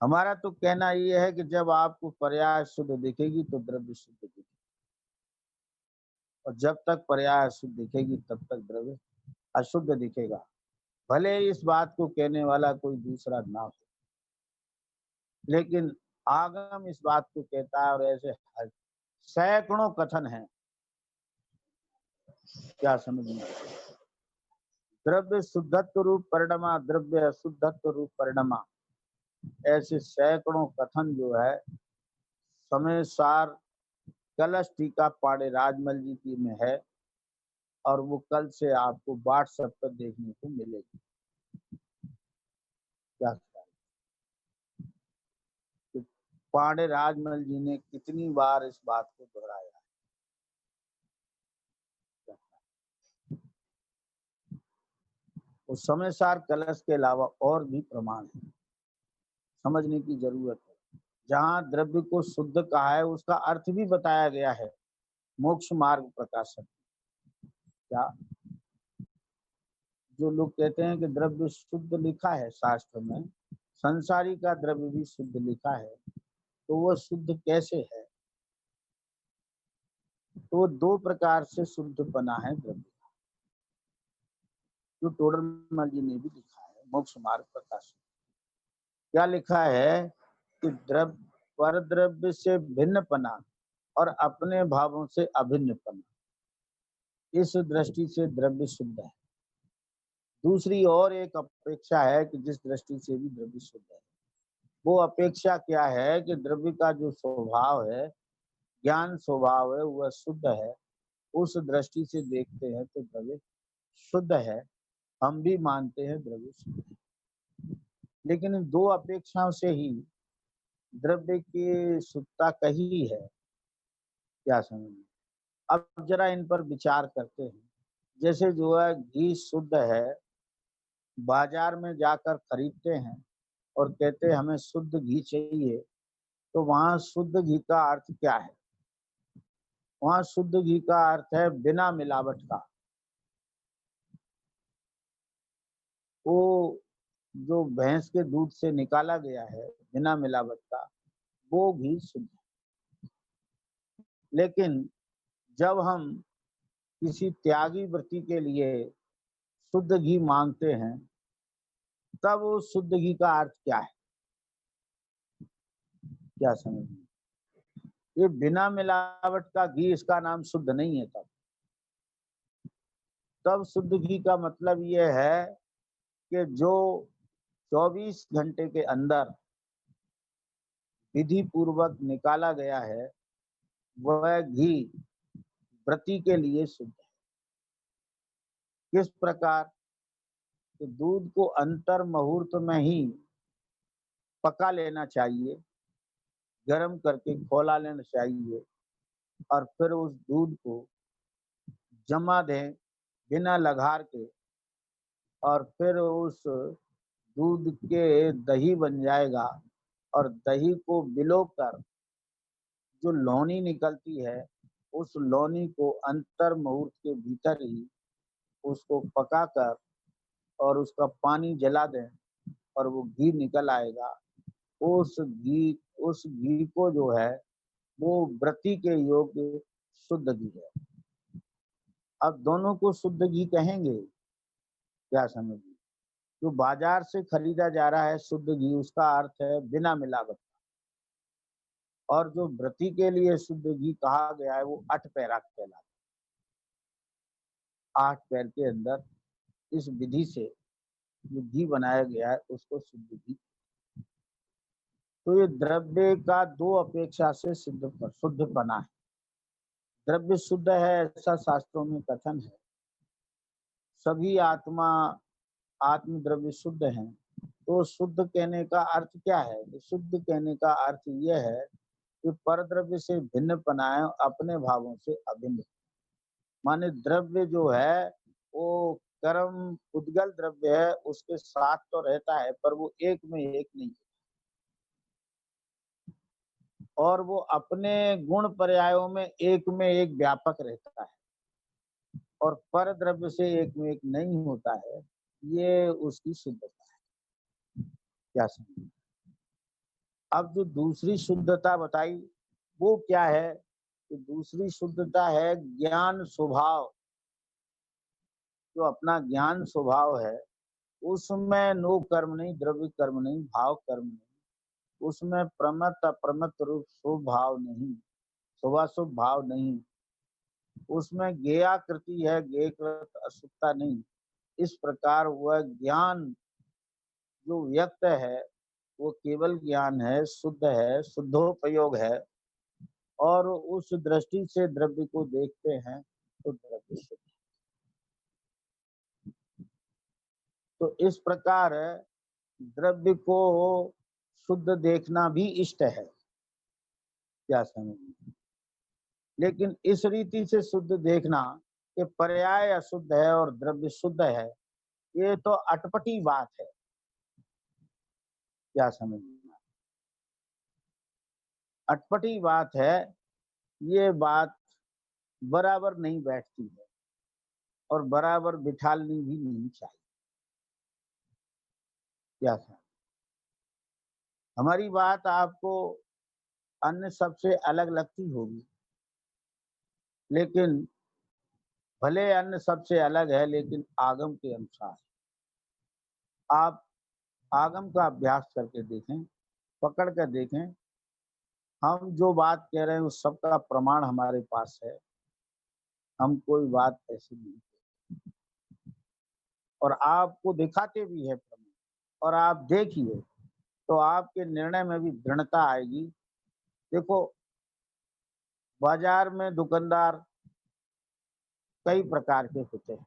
हमारा तो कहना ये है कि जब आपको पर्याय शुद्ध दिखेगी तो द्रव्य शुद्ध दिखेगी, और जब तक पर्याय शुद्ध दिखेगी तब तक द्रव्य अशुद्ध दिखेगा, भले ही इस बात को कहने वाला कोई दूसरा ना हो। लेकिन आगम इस बात को कहता है, और ऐसे सैकड़ों कथन हैं। क्या समझ में? द्रव्य शुद्धत्व रूप परिणमा, द्रव्य अशुद्धत्व रूप परिणमा, ऐसे सैकड़ों कथन जो है समय सार कलश टीका पाड़े राजमल जी की में है, और वो कल से आपको व्हाट्सएप पर देखने को मिलेगी। क्या ख्याल? तो पांडे राजमल जी ने कितनी बार इस बात को दोहराया है। उस समय सार कलश के अलावा और भी प्रमाण है, समझने की जरूरत है। जहाँ द्रव्य को शुद्ध कहा है उसका अर्थ भी बताया गया है मोक्ष मार्ग प्रकाशन। क्या जो लोग कहते हैं कि द्रव्य शुद्ध लिखा है शास्त्र में, संसारी का द्रव्य भी शुद्ध लिखा है, तो वो शुद्ध कैसे है? तो वो दो प्रकार से शुद्ध बना है द्रव्य, जो टोडरमल जी ने भी लिखा है मोक्ष मार्ग प्रकाशन। क्या लिखा है कि द्रव्य पर द्रव्य से भिन्न पना और अपने भावों से अभिन्न पना, इस दृष्टि से द्रव्य शुद्ध है। दूसरी और एक अपेक्षा है कि जिस दृष्टि से भी द्रव्य शुद्ध है, वो अपेक्षा क्या है कि द्रव्य का जो स्वभाव है, ज्ञान स्वभाव है, वह शुद्ध है। उस दृष्टि से देखते हैं तो द्रव्य शुद्ध है, हम भी मानते हैं द्रव्य शुद्ध है। लेकिन इन दो अपेक्षाओं से ही द्रव्य की शुद्धता कही है। क्या समझ? अब जरा इन पर विचार करते हैं। जैसे जो है घी शुद्ध है, बाजार में जाकर खरीदते हैं और कहते हैं हमें शुद्ध घी चाहिए, तो वहां शुद्ध घी का अर्थ क्या है? वहां शुद्ध घी का अर्थ है बिना मिलावट का। वो जो भैंस के दूध से निकाला गया है बिना मिलावट का, वो घी शुद्ध है। लेकिन जब हम किसी त्यागी व्रती के लिए शुद्ध घी मांगते हैं, तब वो शुद्ध घी का अर्थ क्या है? क्या समझ? ये बिना मिलावट का घी, इसका नाम शुद्ध नहीं है। तब शुद्ध घी का मतलब ये है कि जो 24 घंटे के अंदर विधि पूर्वक निकाला गया है, वह घी व्रती के लिए शुद्ध है। किस प्रकार? तो दूध को अंतर मुहूर्त में ही पका लेना चाहिए, गर्म करके खौला लेना चाहिए, और फिर उस दूध को जमा दें बिना लघार के, और फिर उस दूध के दही बन जाएगा, और दही को बिलोकर जो लौनी निकलती है, उस लौनी को अंतर मुहूर्त के भीतर ही उसको पकाकर और उसका पानी जला दें, और वो घी निकल आएगा। उस घी को जो है वो व्रती के योग्य शुद्ध घी है। अब दोनों को शुद्ध घी कहेंगे। क्या समझिए? जो बाजार से खरीदा जा रहा है शुद्ध घी, उसका अर्थ है बिना मिलावट, और जो व्रती के लिए शुद्ध घी कहा गया है वो 8 पैरा कहलाता है। 8 पैर के अंदर इस विधि से जो घी बनाया गया है उसको शुद्ध घी। तो ये द्रव्य का दो अपेक्षा से शुद्ध बना है। द्रव्य शुद्ध है ऐसा शास्त्रों में कथन है। सभी आत्म द्रव्य शुद्ध हैं। तो शुद्ध कहने का अर्थ क्या है? तो शुद्ध कहने का अर्थ यह है कि पर द्रव्य से भिन्न बनाए, अपने भावों से अभिन्न। माने द्रव्य जो है वो कर्म उद्गल द्रव्य है, उसके साथ तो रहता है पर वो एक में एक नहीं, और वो अपने गुण पर्यायों में एक व्यापक रहता है, और पर द्रव्य से एक में एक नहीं होता है। ये उसकी शुद्धता है। क्या समझे? अब जो दूसरी शुद्धता बताई वो क्या है? कि दूसरी शुद्धता है ज्ञान स्वभाव। जो अपना ज्ञान स्वभाव है उसमें नो कर्म नहीं, द्रव्य कर्म नहीं, भाव कर्म नहीं। उसमें प्रमत्त अप्रमत्त रूप शुभ भाव नहीं, शुभाशुभ भाव नहीं। उसमें ज्ञेयाकृति है, ज्ञेयकृत अशुद्धता नहीं। इस प्रकार वह ज्ञान जो व्यक्त है वो केवल ज्ञान है, शुद्ध है, शुद्धोपयोग है। और उस दृष्टि से द्रव्य को देखते हैं तो द्रव्य शुद्ध। तो इस प्रकार द्रव्य को शुद्ध देखना भी इष्ट है। क्या समझ? लेकिन इस रीति से शुद्ध देखना कि पर्याय अशुद्ध है और द्रव्य शुद्ध है, ये तो अटपटी बात है। क्या समझना? अटपटी बात है। ये बात बराबर नहीं बैठती है और बराबर बिठालनी भी नहीं चाहिए। क्या समझ? हमारी बात आपको अन्य सबसे अलग लगती होगी, लेकिन भले अन्य सबसे अलग है लेकिन आगम के अनुसार। आप आगम का अभ्यास करके देखें, पकड़ कर देखें। हम जो बात कह रहे हैं उस सबका प्रमाण हमारे पास है। हम कोई बात ऐसी नहीं कहते और आपको दिखाते भी है प्रमाण। और आप देखिए तो आपके निर्णय में भी दृढ़ता आएगी। देखो, बाजार में दुकानदार कई प्रकार के होते हैं।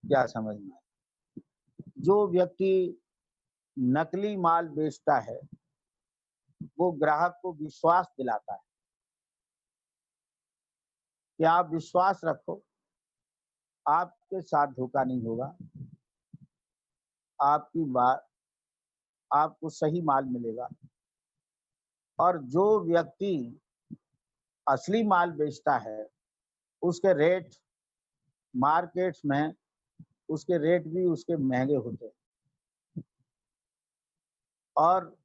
क्या समझना? जो व्यक्ति नकली माल बेचता है वो ग्राहक को विश्वास दिलाता है कि आप विश्वास रखो, आपके साथ धोखा नहीं होगा, आपकी बात, आपको सही माल मिलेगा। और जो व्यक्ति असली माल बेचता है उसके रेट मार्केट्स में, उसके रेट भी उसके महंगे होते हैं और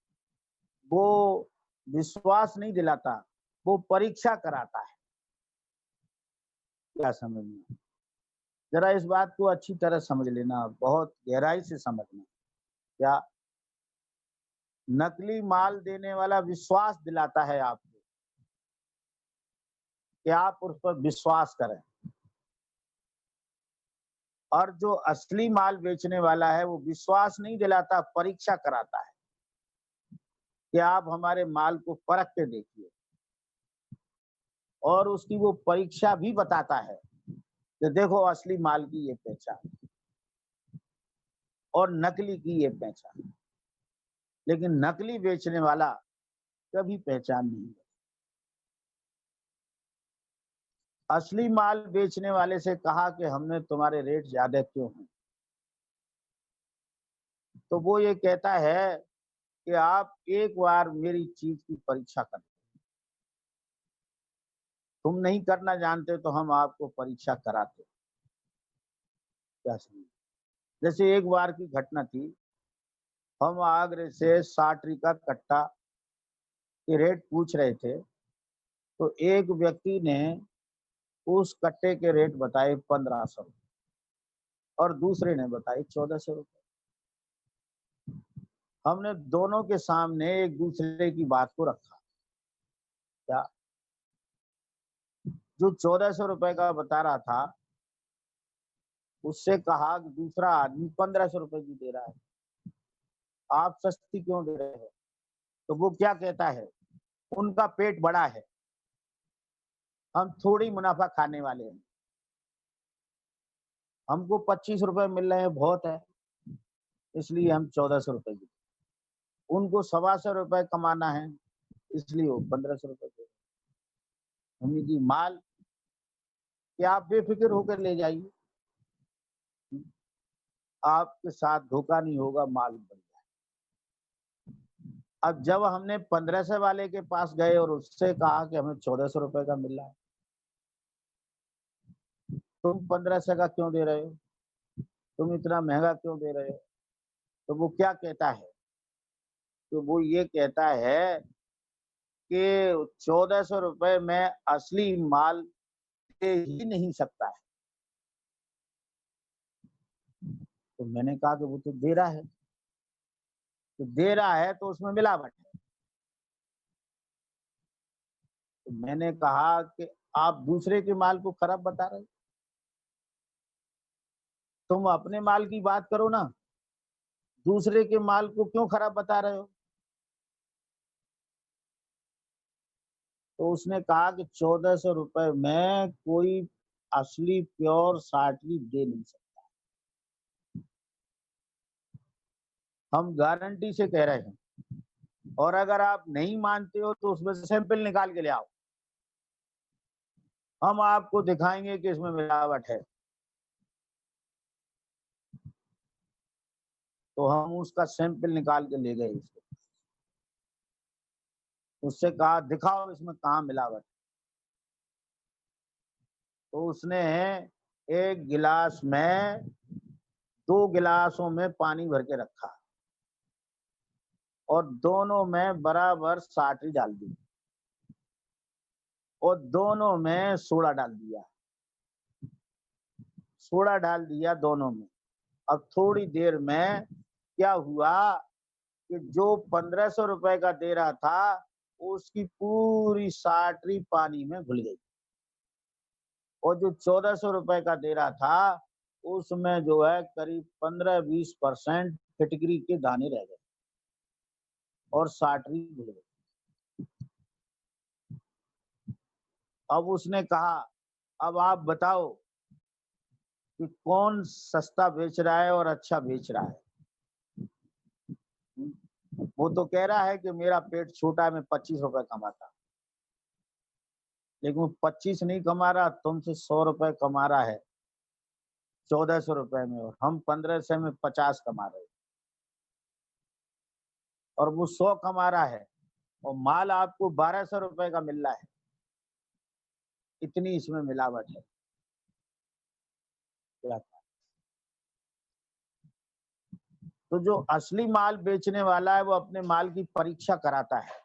वो विश्वास नहीं दिलाता, वो परीक्षा कराता है। क्या समझना? जरा इस बात को अच्छी तरह समझ लेना, बहुत गहराई से समझना। क्या? नकली माल देने वाला विश्वास दिलाता है आपको कि आप उस पर विश्वास करें, और जो असली माल बेचने वाला है वो विश्वास नहीं दिलाता, परीक्षा कराता है कि आप हमारे माल को परख के देखिए। और उसकी वो परीक्षा भी बताता है कि देखो असली माल की ये पहचान और नकली की ये पहचान। लेकिन नकली बेचने वाला कभी पहचान नहीं है। असली माल बेचने वाले से कहा कि हमने तुम्हारे रेट ज्यादा क्यों हैं, तो वो ये कहता है कि आप एक बार मेरी चीज की परीक्षा करें। तुम नहीं करना जानते तो हम आपको परीक्षा कराते। क्या समझे? जैसे एक बार की घटना थी, हम आगरे से 60 का कट्टा के रेट पूछ रहे थे, तो एक व्यक्ति ने उस कट्टे के रेट बताए 1500 और दूसरे ने बताए 1400। हमने दोनों के सामने एक दूसरे की बात को रखा। क्या? जो 1400 का बता रहा था उससे कहा कि दूसरा आदमी 1500 की दे रहा है, आप सस्ती क्यों दे रहे हो? तो वो क्या कहता है, उनका पेट बड़ा है, हम थोड़ी मुनाफा खाने वाले हैं, हमको 25 रुपए मिल रहे हैं बहुत है, इसलिए हम 1400 की। उनको 125 रुपए कमाना है, इसलिए वो 1500 दे। हमने की माल कि आप बेफिक्र होकर ले जाइए, आपके साथ धोखा नहीं होगा, माल बढ़ जाए। अब जब हमने 1500 वाले के पास गए और उससे कहा कि हमें 1400 का मिल रहा है, तुम 1500 का क्यों दे रहे हो, तुम इतना महंगा क्यों दे रहे हो? तो वो क्या कहता है तो वो ये कहता है कि 1400 रुपए में असली माल दे ही नहीं सकता है। तो मैंने कहा कि वो तो दे रहा है, तो दे रहा है तो उसमें मिलावट है। तो मैंने कहा कि आप दूसरे के माल को खराब बता रहे हो, तुम अपने माल की बात करो ना, दूसरे के माल को क्यों खराब बता रहे हो? तो उसने कहा कि 1400 रुपए में कोई असली प्योर साटवी दे नहीं सकता। हम गारंटी से कह रहे हैं, और अगर आप नहीं मानते हो तो उसमें से सैंपल निकाल के ले आओ, हम आपको दिखाएंगे कि इसमें मिलावट है। तो हम उसका सैंपल निकाल के ले गए इसको, उससे कहा दिखाओ इसमें कहाँ मिलावट। तो उसने एक गिलास में 2 गिलासों में पानी भर के रखा और दोनों में बराबर साटरी डाल दी और दोनों में सोडा डाल दिया, सोडा डाल दिया दोनों में। अब थोड़ी देर में क्या हुआ कि जो 1500 रुपए का दे रहा था, उसकी पूरी साटरी पानी में घुल गई, और जो 1400 रुपए का दे रहा था, उसमें जो है करीब 15-20% फिटकरी के दाने रह गए और साटरी घुल गई। अब उसने कहा, अब आप बताओ कि कौन सस्ता बेच रहा है और अच्छा बेच रहा है? वो तो कह रहा है कि मेरा पेट छोटा है, मैं 25 रुपए कमाता, लेकिन वो 25 नहीं कमा रहा, तुमसे 100 रुपए कमा रहा है 1400 रुपए में, और हम 1500 में 50 कमा रहे हैं, और वो 100 कमा रहा है और माल आपको 1200 रुपए का मिल रहा है। इतनी इसमें मिलावट है। क्या था? तो जो असली माल बेचने वाला है वो अपने माल की परीक्षा कराता है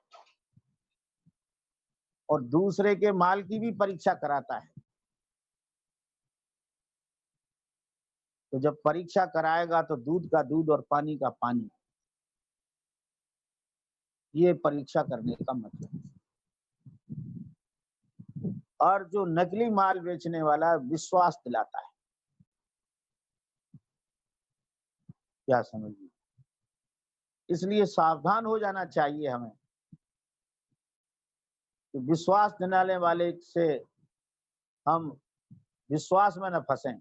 और दूसरे के माल की भी परीक्षा कराता है। तो जब परीक्षा कराएगा तो दूध का दूध और पानी का पानी, ये परीक्षा करने का मतलब है। और जो नकली माल बेचने वाला विश्वास दिलाता है। क्या समझिए? इसलिए सावधान हो जाना चाहिए हमें कि विश्वास दिलाने वाले से हम विश्वास में न फंसें।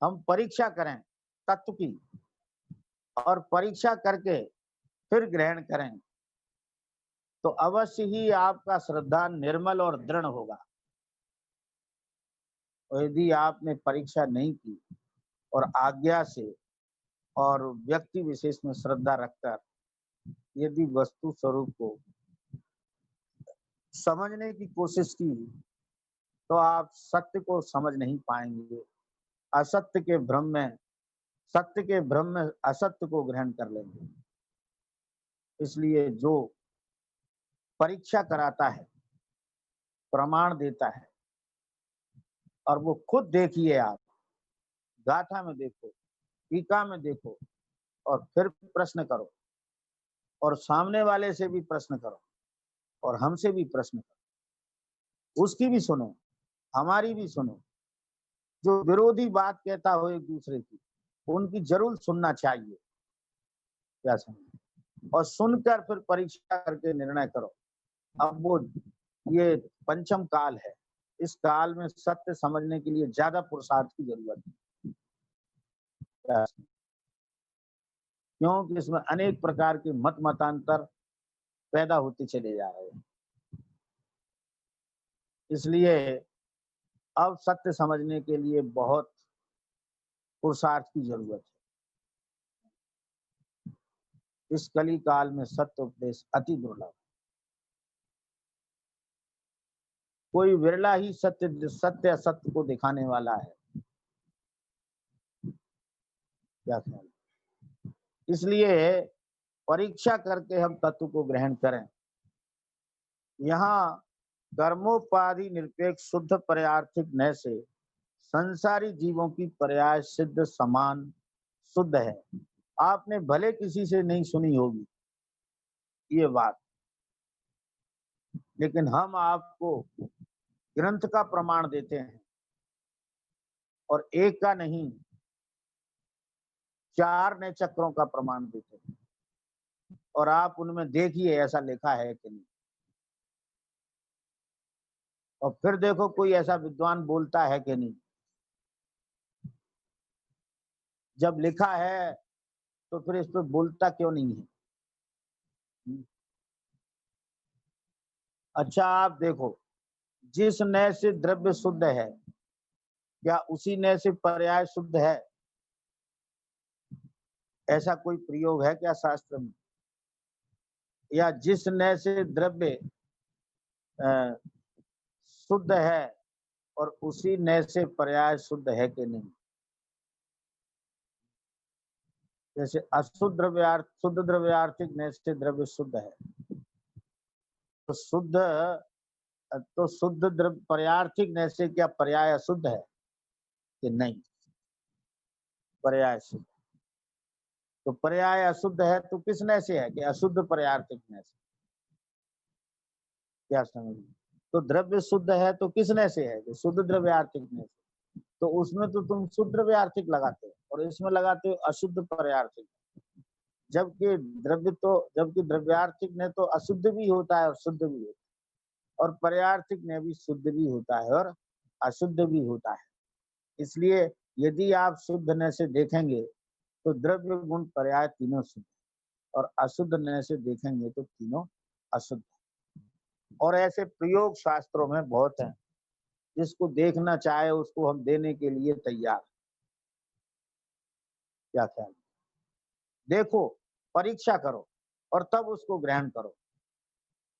हम परीक्षा करें तत्व की, और परीक्षा करके फिर ग्रहण करें, तो अवश्य ही आपका श्रद्धा निर्मल और दृढ़ होगा। और यदि आपने परीक्षा नहीं की और आज्ञा से और व्यक्ति विशेष में श्रद्धा रखकर यदि वस्तु स्वरूप को समझने की कोशिश की, तो आप सत्य को समझ नहीं पाएंगे। असत्य के भ्रम में, सत्य के भ्रम में असत्य को ग्रहण कर लेंगे। इसलिए जो परीक्षा कराता है, प्रमाण देता है, और वो खुद देखिए आप, गाथा में देखो, टीका में देखो, और फिर प्रश्न करो, और सामने वाले से भी प्रश्न करो, और हमसे भी प्रश्न करो, उसकी भी सुनो, हमारी भी सुनो। जो विरोधी बात कहता हो एक दूसरे की, उनकी जरूर सुनना चाहिए। क्या समझे? और सुनकर फिर परीक्षा करके निर्णय करो। अब वो ये पंचम काल है, इस काल में सत्य समझने के लिए ज्यादा पुरुषार्थ की जरूरत है। क्या समझे? क्योंकि इसमें अनेक प्रकार के मत मतांतर पैदा होते चले जा रहे हैं। इसलिए अब सत्य समझने के लिए बहुत पुरुषार्थ की जरूरत है। इस कली काल में सत्य उपदेश अति दुर्लभ। कोई विरला ही सत्य सत्य असत्य को दिखाने वाला है। क्या ख्याल? इसलिए परीक्षा करके हम तत्व को ग्रहण करें। यहाँ कर्मोपाधि निरपेक्ष शुद्ध पर्यार्थिक नय से संसारी जीवों की पर्याय सिद्ध समान शुद्ध है। आपने भले किसी से नहीं सुनी होगी ये बात, लेकिन हम आपको ग्रंथ का प्रमाण देते हैं, और एक का नहीं 4 नए चक्रों का प्रमाण देते हैं, और आप उनमें देखिए ऐसा लिखा है कि नहीं। और फिर देखो कोई ऐसा विद्वान बोलता है कि नहीं। जब लिखा है तो फिर इस पे बोलता क्यों नहीं है? अच्छा आप देखो, जिस नय से द्रव्य शुद्ध है, क्या उसी नय से पर्याय शुद्ध है? ऐसा कोई प्रयोग है क्या शास्त्र में? या जिस नय से द्रव्य शुद्ध है और उसी नय से पर्याय शुद्ध है कि नहीं? जैसे अशुद्ध द्रव्यार्थ शुद्ध द्रव्यार्थिक नय से द्रव्य शुद्ध है, तो शुद्ध द्रव्य पर्यार्थिक नय से क्या पर्याय अशुद्ध है कि नहीं? पर्याय शुद्ध। तो पर्याय अशुद्ध है तो किस नय से है कि अशुद्ध पर्यार्थिक नय से? क्या समझ? तो द्रव्य शुद्ध है तो किस नय से है कि शुद्ध द्रव्यार्थिक नय से। तो उसमें तो तुम शुद्ध द्रव्यार्थिक लगाते हो और इसमें लगाते हो अशुद्ध पर्यार्थिक। जबकि द्रव्यार्थिक ने तो अशुद्ध भी होता है और शुद्ध भी होता है, और पर्यार्थिक ने भी शुद्ध भी होता है और अशुद्ध भी होता है। इसलिए यदि आप शुद्ध नय से देखेंगे तो द्रव्य गुण पर्याय तीनों शुद्ध, और अशुद्ध नय से देखेंगे तो तीनों अशुद्ध। और ऐसे प्रयोग शास्त्रों में बहुत हैं, जिसको देखना चाहे उसको हम देने के लिए तैयार। क्या ख्याल? देखो, परीक्षा करो और तब उसको ग्रहण करो,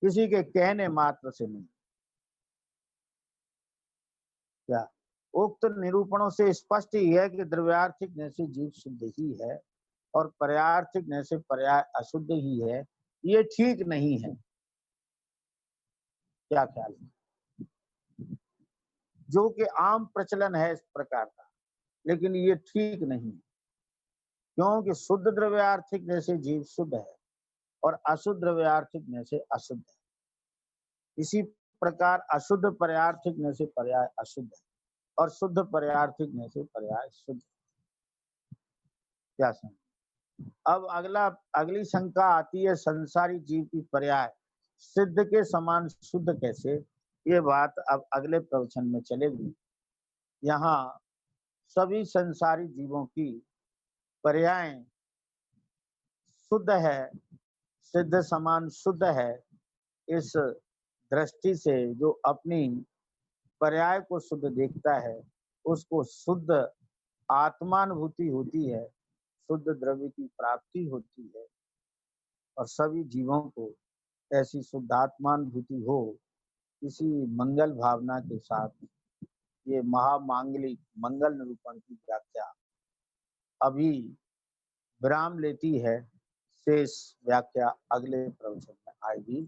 किसी के कहने मात्र से नहीं। क्या उक्त निरूपणों से स्पष्ट ही है कि द्रव्यार्थिक नय से जीव शुद्ध ही है और पर्यार्थिक नय से पर्याय अशुद्ध ही है। ये ठीक नहीं है। क्या ख्याल है? जो कि आम प्रचलन है इस प्रकार का, लेकिन ये ठीक नहीं, क्योंकि शुद्ध द्रव्यार्थिक नय से जीव शुद्ध है और अशुद्ध द्रव्यार्थिक नय से अशुद्ध है। इसी प्रकार अशुद्ध पर्यार्थिक नय से पर्याय अशुद्ध है और शुद्ध पर्यार्थिक नय से पर्याय शुद्ध। क्या समझ? अब अगली शंका आती है, संसारी जीव की पर्याय सिद्ध के समान शुद्ध कैसे? ये बात अब अगले प्रवचन में चलेगी। यहाँ सभी संसारी जीवों की पर्याय शुद्ध है, सिद्ध समान शुद्ध है। इस दृष्टि से जो अपनी पर्याय को शुद्ध देखता है उसको शुद्ध आत्मानुभूति होती है, शुद्ध द्रव्य की प्राप्ति होती है, और सभी जीवों को ऐसी शुद्धात्मानुभूति हो, इसी मंगल भावना के साथ ये महामांगलिक मंगल निरूपण की व्याख्या अभी विराम लेती है। शेष व्याख्या अगले प्रवचन में आएगी।